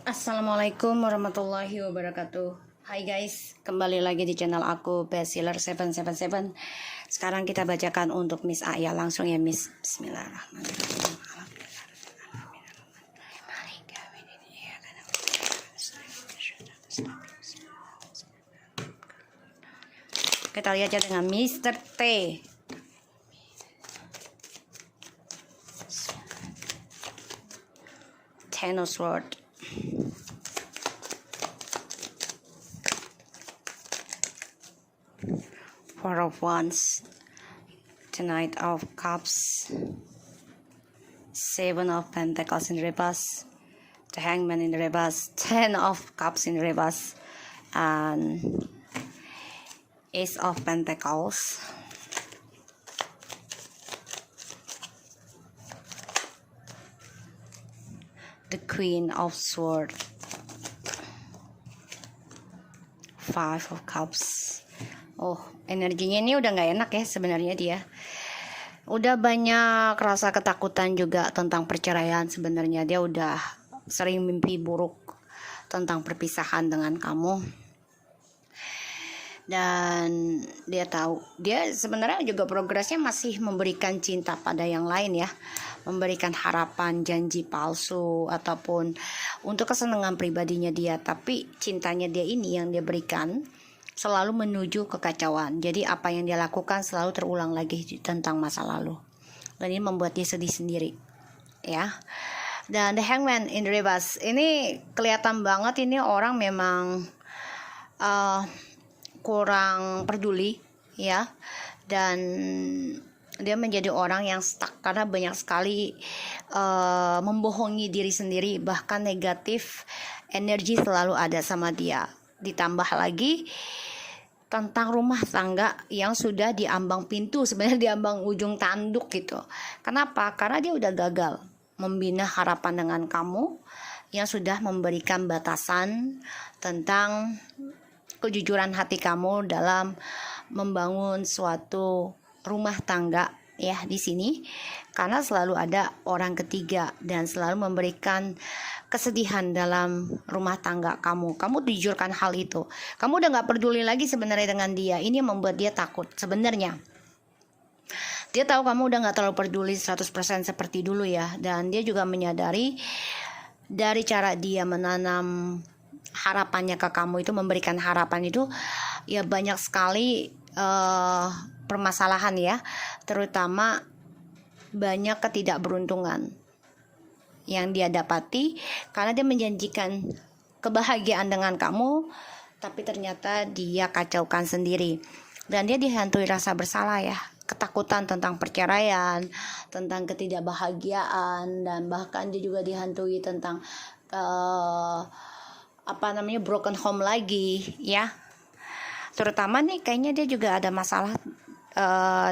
Assalamualaikum warahmatullahi wabarakatuh. Hai guys, kembali lagi di channel aku Bestseller 777. Sekarang kita bacakan untuk Miss A ya, langsung ya Miss. Bismillahirrahmanirrahim. Kita lihat aja dengan Mr. T. Ten of Swords. Four of Wands. The Knight of Cups. Seven of Pentacles in reverse. The Hangman in reverse. Ten of Cups in reverse. And Ace of Pentacles. The Queen of Swords. Five of Cups. Oh, energinya ini udah nggak enak ya sebenarnya dia. Udah banyak rasa ketakutan juga tentang perceraian sebenarnya. Dia udah sering mimpi buruk tentang perpisahan dengan kamu. Dan dia tahu, dia sebenarnya juga progresnya masih memberikan cinta pada yang lain ya. Memberikan harapan, janji palsu, ataupun untuk kesenangan pribadinya dia. Tapi cintanya dia ini yang dia berikan selalu menuju kekacauan. Jadi apa yang dia lakukan selalu terulang lagi tentang masa lalu. Dan ini membuat dia sedih sendiri. Ya. Dan The Hangman in reverse. Ini kelihatan banget ini orang memang kurang peduli ya. Dan dia menjadi orang yang stuck karena banyak sekali membohongi diri sendiri, bahkan negatif energi selalu ada sama dia. Ditambah lagi tentang rumah tangga yang sudah diambang pintu, sebenarnya diambang ujung tanduk gitu. Kenapa? Karena dia udah gagal membina harapan dengan kamu yang sudah memberikan batasan tentang kejujuran hati kamu dalam membangun suatu rumah tangga ya di sini, karena selalu ada orang ketiga dan selalu memberikan kesedihan dalam rumah tangga kamu. Kamu jujurkan hal itu. Kamu udah nggak peduli lagi sebenarnya dengan dia. Ini membuat dia takut sebenarnya. Dia tahu kamu udah nggak terlalu peduli 100% seperti dulu ya. Dan dia juga menyadari dari cara dia menanam harapannya ke kamu itu, memberikan harapan itu ya banyak sekali permasalahan ya, terutama banyak ketidakberuntungan yang dia dapati karena dia menjanjikan kebahagiaan dengan kamu, tapi ternyata dia kacaukan sendiri. Dan dia dihantui rasa bersalah ya, ketakutan tentang perceraian, tentang ketidakbahagiaan, dan bahkan dia juga dihantui tentang broken home lagi ya. Terutama nih kayaknya dia juga ada masalah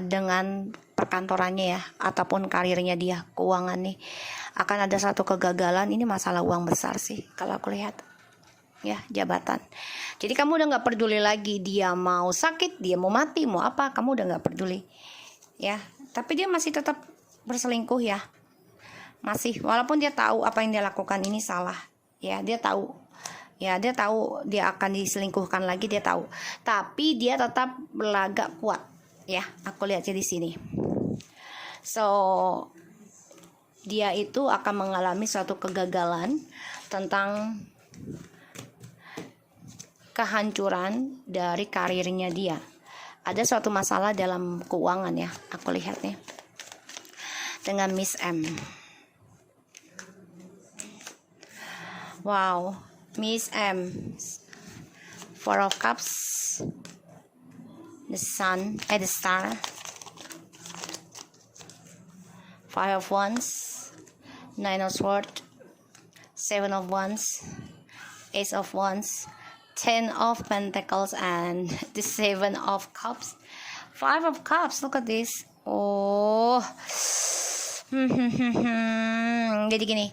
dengan perkantorannya ya, ataupun karirnya dia, keuangan nih akan ada satu kegagalan. Ini masalah uang besar sih kalau aku lihat ya, jabatan. Jadi kamu udah nggak peduli lagi dia mau sakit, dia mau mati, mau apa, kamu udah nggak peduli ya. Tapi dia masih tetap berselingkuh ya, masih, walaupun dia tahu apa yang dia lakukan ini salah ya. Dia tahu ya, dia tahu dia akan diselingkuhkan lagi, dia tahu, tapi dia tetap berlagak kuat ya. Aku lihat di sini. So dia itu akan mengalami suatu kegagalan tentang kehancuran dari karirnya dia. Ada suatu masalah dalam keuangan ya, aku lihat nih dengan Miss M. Wow, Miss M, Four of Cups, the Sun, the Star, Five of Wands, Nine of Swords, Seven of Wands, Ace of Wands, Ten of Pentacles, and the Seven of Cups. Five of Cups, look at this. Oh, jadi gini,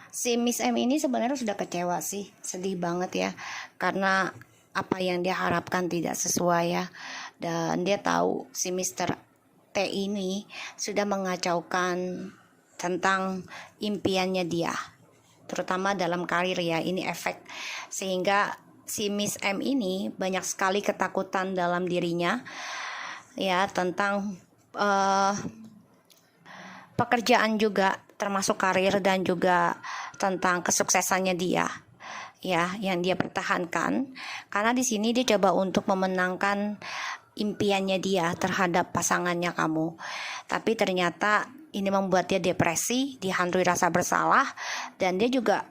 si Miss M ini sebenarnya sudah kecewa sih, sedih banget ya, karena apa yang dia harapkan tidak sesuai ya. Dan dia tahu si Mr. T ini sudah mengacaukan tentang impiannya dia, terutama dalam karir ya, ini efek. Sehingga si Miss M ini banyak sekali ketakutan dalam dirinya ya, tentang pekerjaan juga, termasuk karir, dan juga tentang kesuksesannya dia ya, yang dia pertahankan. Karena di sini dia coba untuk memenangkan impiannya dia terhadap pasangannya kamu. Tapi ternyata ini membuat dia depresi, dihantui rasa bersalah, dan dia juga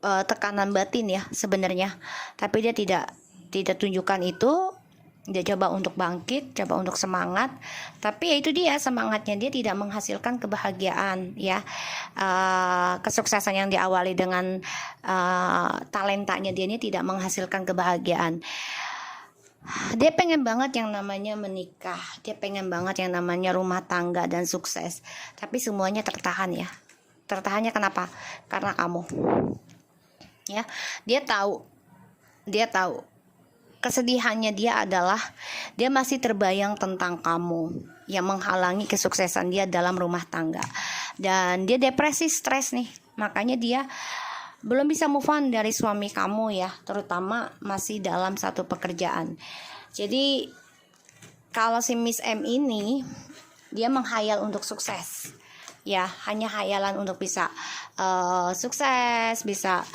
tekanan batin ya sebenarnya. Tapi dia tidak tunjukkan itu. Dia coba untuk bangkit, coba untuk semangat, tapi ya itu dia, semangatnya dia tidak menghasilkan kebahagiaan ya. Kesuksesan yang diawali dengan talentanya dia ini tidak menghasilkan kebahagiaan. Dia pengen banget yang namanya menikah, dia pengen banget yang namanya rumah tangga dan sukses, tapi semuanya tertahan ya. Tertahannya kenapa? Karena kamu ya. Dia tahu kesedihannya dia adalah dia masih terbayang tentang kamu yang menghalangi kesuksesan dia dalam rumah tangga, dan dia depresi, stres nih. Makanya dia belum bisa move on dari suami kamu ya, terutama masih dalam satu pekerjaan. Jadi kalau si Miss M ini dia menghayal untuk sukses ya, hanya hayalan untuk bisa sukses, bisa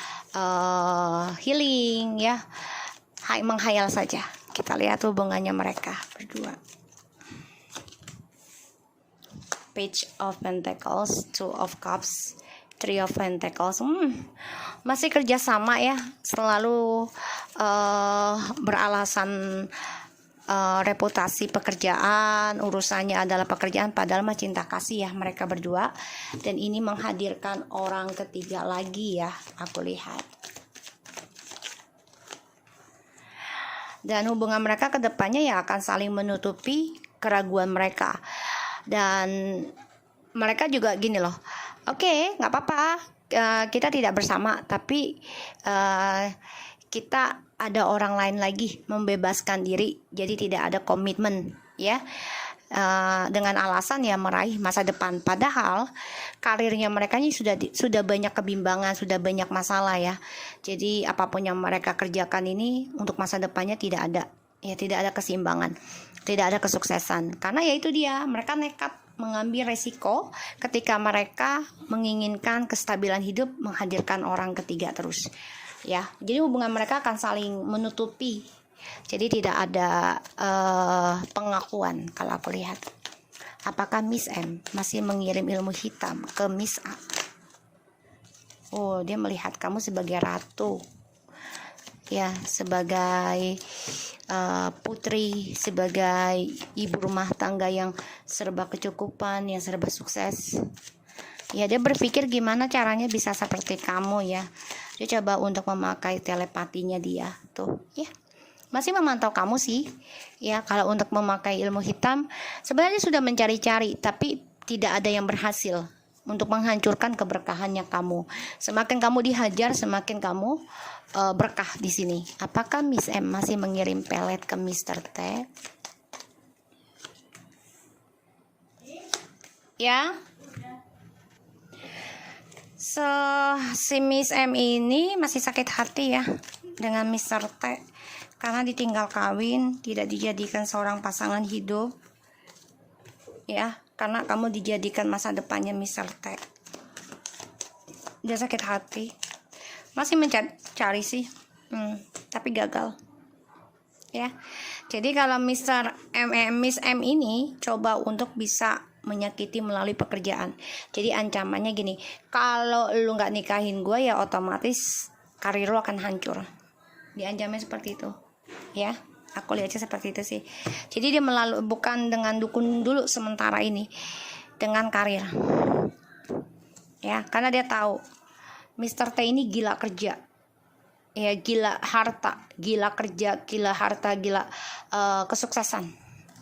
healing ya, menghayal saja. Kita lihat hubungannya mereka berdua. Page of Pentacles, Two of Cups, Three of Pentacles. Masih kerja sama ya, selalu beralasan reputasi pekerjaan, urusannya adalah pekerjaan, padahal mah cinta kasih ya mereka berdua. Dan ini menghadirkan orang ketiga lagi ya, aku lihat. Dan hubungan mereka ke depannya ya akan saling menutupi keraguan mereka. Dan mereka juga gini loh, oke, gak apa-apa, kita tidak bersama, tapi kita ada orang lain lagi, membebaskan diri, jadi tidak ada komitmen ya, dengan alasan ya meraih masa depan. Padahal karirnya mereka ini sudah banyak kebimbangan, sudah banyak masalah ya. Jadi apapun yang mereka kerjakan ini untuk masa depannya tidak ada ya, tidak ada keseimbangan, tidak ada kesuksesan. Karena ya itu dia, mereka nekat mengambil resiko ketika mereka menginginkan kestabilan hidup, menghadirkan orang ketiga terus ya. Jadi hubungan mereka akan saling menutupi, jadi tidak ada pengakuan. Kalau aku lihat, apakah Miss M masih mengirim ilmu hitam ke Miss A? Oh, dia melihat kamu sebagai ratu ya, sebagai putri, sebagai ibu rumah tangga yang serba kecukupan, yang serba sukses ya. Dia berpikir gimana caranya bisa seperti kamu ya. Dia coba untuk memakai telepatinya dia tuh ya, masih memantau kamu sih ya. Kalau untuk memakai ilmu hitam sebenarnya sudah mencari-cari, tapi tidak ada yang berhasil untuk menghancurkan keberkahannya kamu. Semakin kamu dihajar, semakin kamu berkah di sini. Apakah Miss M masih mengirim pelet ke Mr. T? Ya. So, si Miss M ini masih sakit hati ya dengan Mr. T, karena ditinggal kawin, tidak dijadikan seorang pasangan hidup ya, karena kamu dijadikan masa depannya Mr. T. Dia sakit hati, masih mencari sih, tapi gagal ya. Jadi kalau Miss M ini coba untuk bisa menyakiti melalui pekerjaan. Jadi ancamannya gini, kalau lu nggak nikahin gue ya otomatis karir lu akan hancur. Diancamnya seperti itu ya, aku lihatnya seperti itu sih. Jadi dia bukan dengan dukun dulu sementara ini, dengan karir ya, karena dia tahu Mr. T ini gila kerja ya, gila harta, gila kerja, gila harta, gila kesuksesan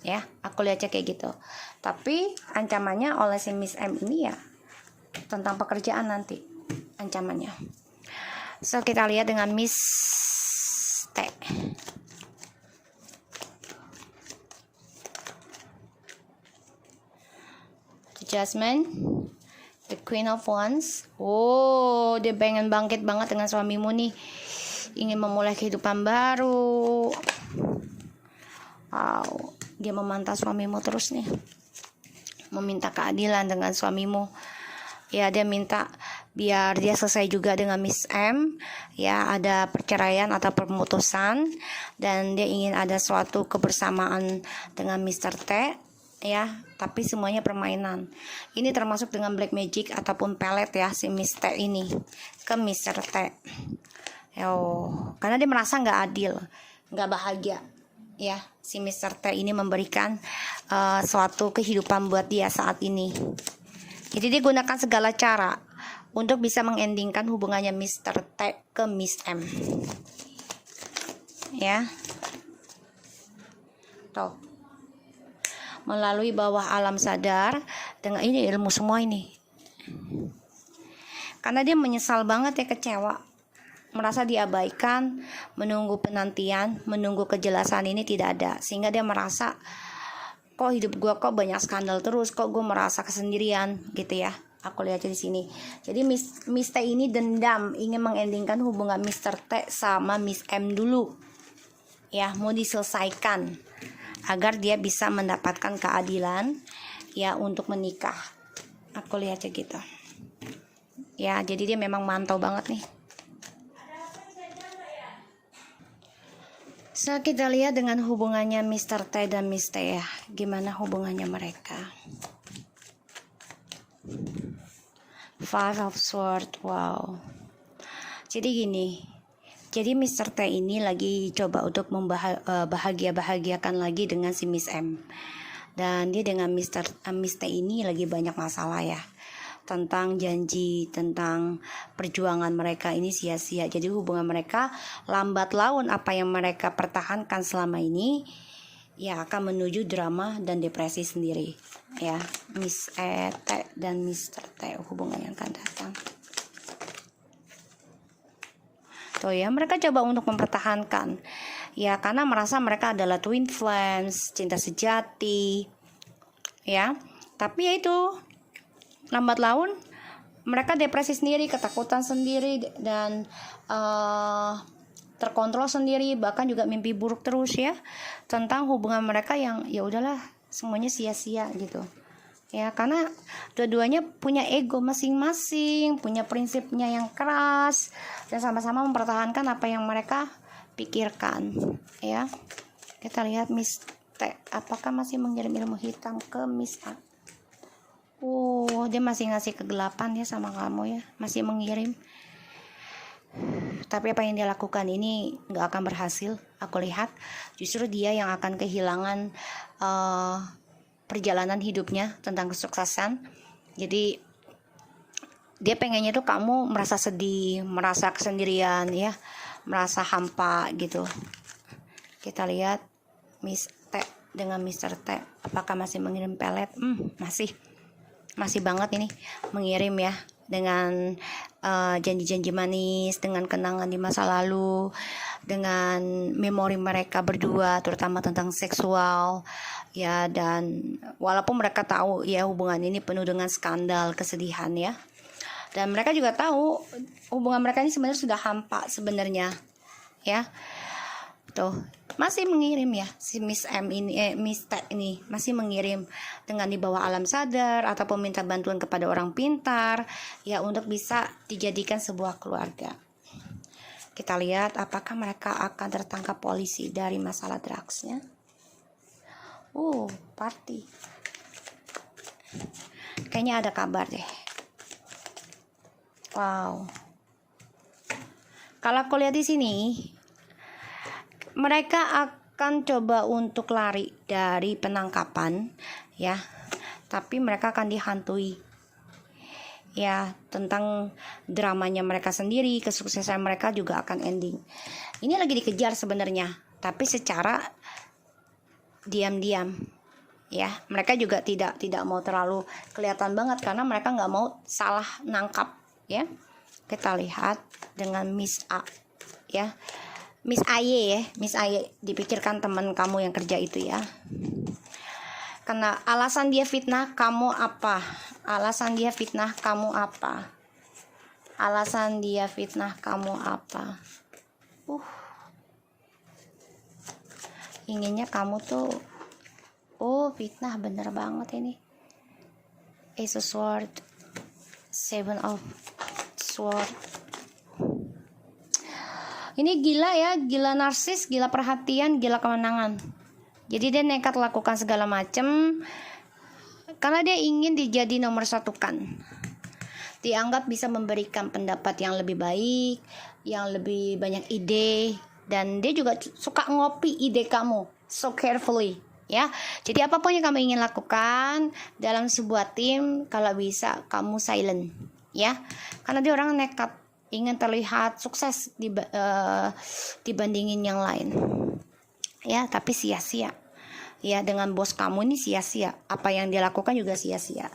ya. Aku lihatnya kayak gitu. Tapi ancamannya oleh si Miss M ini ya tentang pekerjaan nanti ancamannya. So kita lihat dengan Miss T. Adjustment, The Queen of Wands. Oh, dia pengen bangkit banget dengan suamimu nih, ingin memulai kehidupan baru. Wow, dia memantau suamimu terus nih, meminta keadilan dengan suamimu. Ya, dia minta biar dia selesai juga dengan Miss M. Ya, ada perceraian atau pemutusan, dan dia ingin ada suatu kebersamaan dengan Mr. T. Ya, tapi semuanya permainan. Ini termasuk dengan black magic ataupun pelet ya, si Miss T ini ke Mr. T. Yo, karena dia merasa nggak adil, nggak bahagia. Ya, si Mr. T ini memberikan suatu kehidupan buat dia saat ini. Jadi dia gunakan segala cara untuk bisa mengendingkan hubungannya Mr. T ke Miss M. Ya. Tuh. Melalui bawah alam sadar dengan ini ilmu semua ini. Karena dia menyesal banget ya, kecewa. Merasa diabaikan, menunggu penantian, menunggu kejelasan ini tidak ada. Sehingga dia merasa, kok hidup gue kok banyak skandal terus, kok gue merasa kesendirian gitu ya. Aku lihat di sini. Jadi Miss T ini dendam, ingin mengendingkan hubungan Mr. T sama Miss M dulu. Ya, mau diselesaikan agar dia bisa mendapatkan keadilan ya untuk menikah. Aku lihat gitu. Ya, jadi dia memang mantau banget nih. So, kita lihat dengan hubungannya Mr. T dan Miss T ya. Gimana hubungannya mereka. Five of Swords. Wow. Jadi gini. Jadi Mr. T ini lagi coba untuk bahagia-bahagiakan lagi dengan si Miss M. Dan dia dengan Miss T ini lagi banyak masalah ya. Tentang janji, tentang perjuangan mereka ini sia-sia. Jadi hubungan mereka lambat laun apa yang mereka pertahankan selama ini ya akan menuju drama dan depresi sendiri ya. Miss T dan Mr. T hubungan yang akan datang. Tuh ya, mereka coba untuk mempertahankan ya, karena merasa mereka adalah twin flames, cinta sejati ya. Tapi ya itu, lambat laun mereka depresi sendiri, ketakutan sendiri, dan terkontrol sendiri, bahkan juga mimpi buruk terus ya tentang hubungan mereka yang ya udahlah semuanya sia-sia gitu ya, karena dua-duanya punya ego masing-masing, punya prinsipnya yang keras, dan sama-sama mempertahankan apa yang mereka pikirkan ya. Kita lihat Miss T apakah masih mengirim ilmu hitam ke Miss A. Dia masih ngasih kegelapan ya sama kamu ya, masih mengirim. Tapi apa yang dia lakukan ini gak akan berhasil. Aku lihat justru dia yang akan kehilangan perjalanan hidupnya tentang kesuksesan. Jadi dia pengennya tuh kamu merasa sedih, merasa kesendirian ya, merasa hampa gitu. Kita lihat Miss T dengan Mr. T apakah masih mengirim pelet? Masih banget ini mengirim ya, dengan janji-janji manis, dengan kenangan di masa lalu, dengan memori mereka berdua terutama tentang seksual ya. Dan walaupun mereka tahu ya hubungan ini penuh dengan skandal, kesedihan ya, dan mereka juga tahu hubungan mereka ini sebenarnya sudah hampa sebenarnya ya. Tuh masih mengirim ya si Miss M ini, Miss T ini masih mengirim dengan di bawah alam sadar ataupun minta bantuan kepada orang pintar ya untuk bisa dijadikan sebuah keluarga. Kita lihat apakah mereka akan tertangkap polisi dari masalah drugsnya. Party. Kayaknya ada kabar deh. Wow. Kalau aku lihat di sini, mereka akan coba untuk lari dari penangkapan ya, tapi mereka akan dihantui ya, tentang dramanya mereka sendiri, kesuksesan mereka juga akan ending. Ini lagi dikejar sebenarnya, tapi secara diam-diam ya. Mereka juga tidak mau terlalu kelihatan banget karena mereka nggak mau salah nangkap ya. Kita lihat dengan Miss A ya, Miss Aye ya, Miss Aye, dipikirkan teman kamu yang kerja itu ya. Karena alasan dia fitnah kamu apa? Alasan dia fitnah kamu apa? Alasan dia fitnah kamu apa? Inginnya kamu tuh fitnah, bener banget ini. Ace of Sword, Seven of Sword. Ini gila ya, gila narsis, gila perhatian, gila kemenangan. Jadi dia nekat lakukan segala macam karena dia ingin dijadi nomor satukan. Dianggap bisa memberikan pendapat yang lebih baik, yang lebih banyak ide, dan dia juga suka ngopi ide kamu so carefully, ya. Jadi apapun yang kamu ingin lakukan dalam sebuah tim, kalau bisa kamu silent, ya. Karena dia orang nekat, ingin terlihat sukses dibandingin yang lain, ya. Tapi sia-sia, ya. Dengan bos kamu ini sia-sia, apa yang dia lakukan juga sia-sia.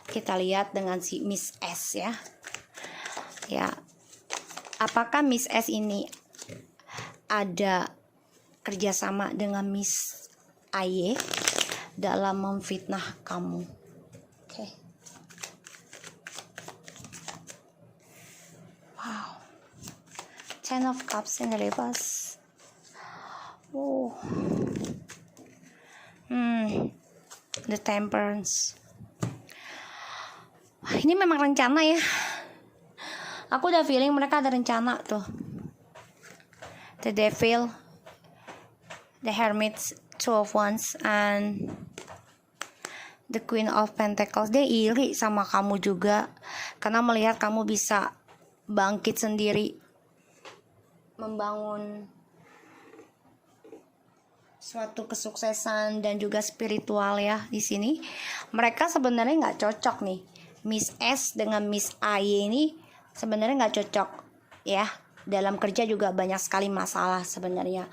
Kita lihat dengan si Miss S, ya. Ya, apakah Miss S ini ada kerjasama dengan Miss AY dalam memfitnah kamu? Oke. Wow. Ten of Cups in reverse. The Temperance. Ini memang rencana ya. Aku udah feeling mereka ada rencana tuh. The Devil, the Hermit, Two of Wands, and the Queen of Pentacles. Dia iri sama kamu juga karena melihat kamu bisa bangkit sendiri, membangun suatu kesuksesan dan juga spiritual, ya. Di sini mereka sebenarnya nggak cocok nih. Miss S dengan Miss AY ini sebenarnya nggak cocok, ya. Dalam kerja juga banyak sekali masalah sebenarnya.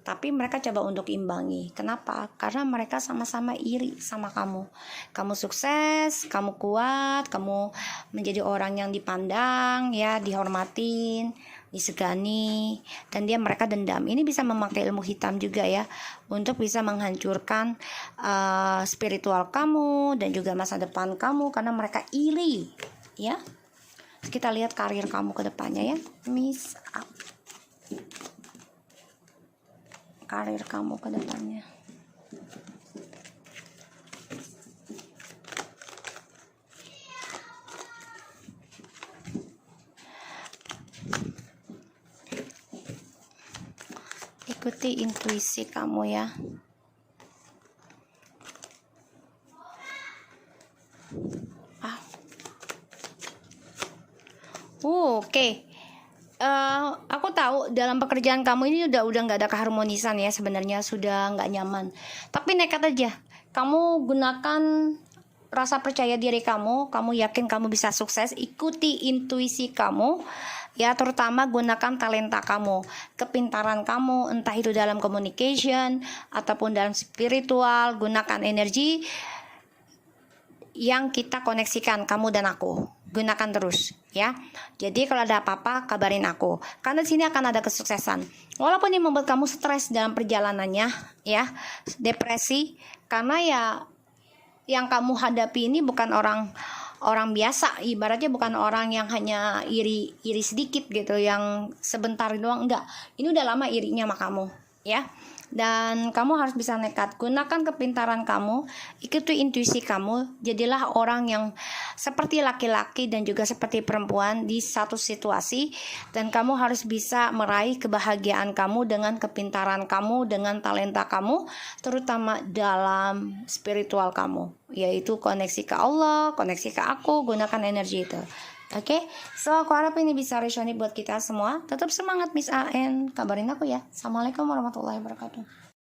Tapi mereka coba untuk imbangi. Kenapa? Karena mereka sama-sama iri sama kamu. Kamu sukses, kamu kuat, kamu menjadi orang yang dipandang, ya, dihormatin, disegani, dan mereka dendam. Ini bisa memakai ilmu hitam juga, ya, untuk bisa menghancurkan spiritual kamu dan juga masa depan kamu karena mereka iri, ya. Kita lihat karir kamu ke depannya, ya, Miss A. Karir kamu ke depannya. Ikuti intuisi kamu, ya. Oke. Aku tahu dalam pekerjaan kamu ini udah nggak ada keharmonisan, ya. Sebenarnya sudah nggak nyaman. Tapi nekat aja. Kamu gunakan rasa percaya diri kamu. Kamu yakin kamu bisa sukses. Ikuti intuisi kamu, ya. Terutama gunakan talenta kamu, kepintaran kamu, entah itu dalam communication ataupun dalam spiritual. Gunakan energi yang kita koneksikan, kamu dan aku. Gunakan terus, ya. Jadi kalau ada apa-apa kabarin aku, karena di sini akan ada kesuksesan. Walaupun ini membuat kamu stres dalam perjalanannya, ya, depresi, karena ya yang kamu hadapi ini bukan orang biasa, ibaratnya bukan orang yang hanya iri sedikit gitu, yang sebentar doang, enggak. Ini udah lama irinya sama kamu, ya. Dan kamu harus bisa nekat, gunakan kepintaran kamu, ikuti intuisi kamu, jadilah orang yang seperti laki-laki dan juga seperti perempuan di satu situasi. Dan kamu harus bisa meraih kebahagiaan kamu dengan kepintaran kamu, dengan talenta kamu, terutama dalam spiritual kamu, yaitu koneksi ke Allah, koneksi ke aku. Gunakan energi itu. Oke, so aku harap ini bisa resonate buat kita semua. Tetap semangat Miss AN, kabarin aku, ya. Assalamualaikum warahmatullahi wabarakatuh.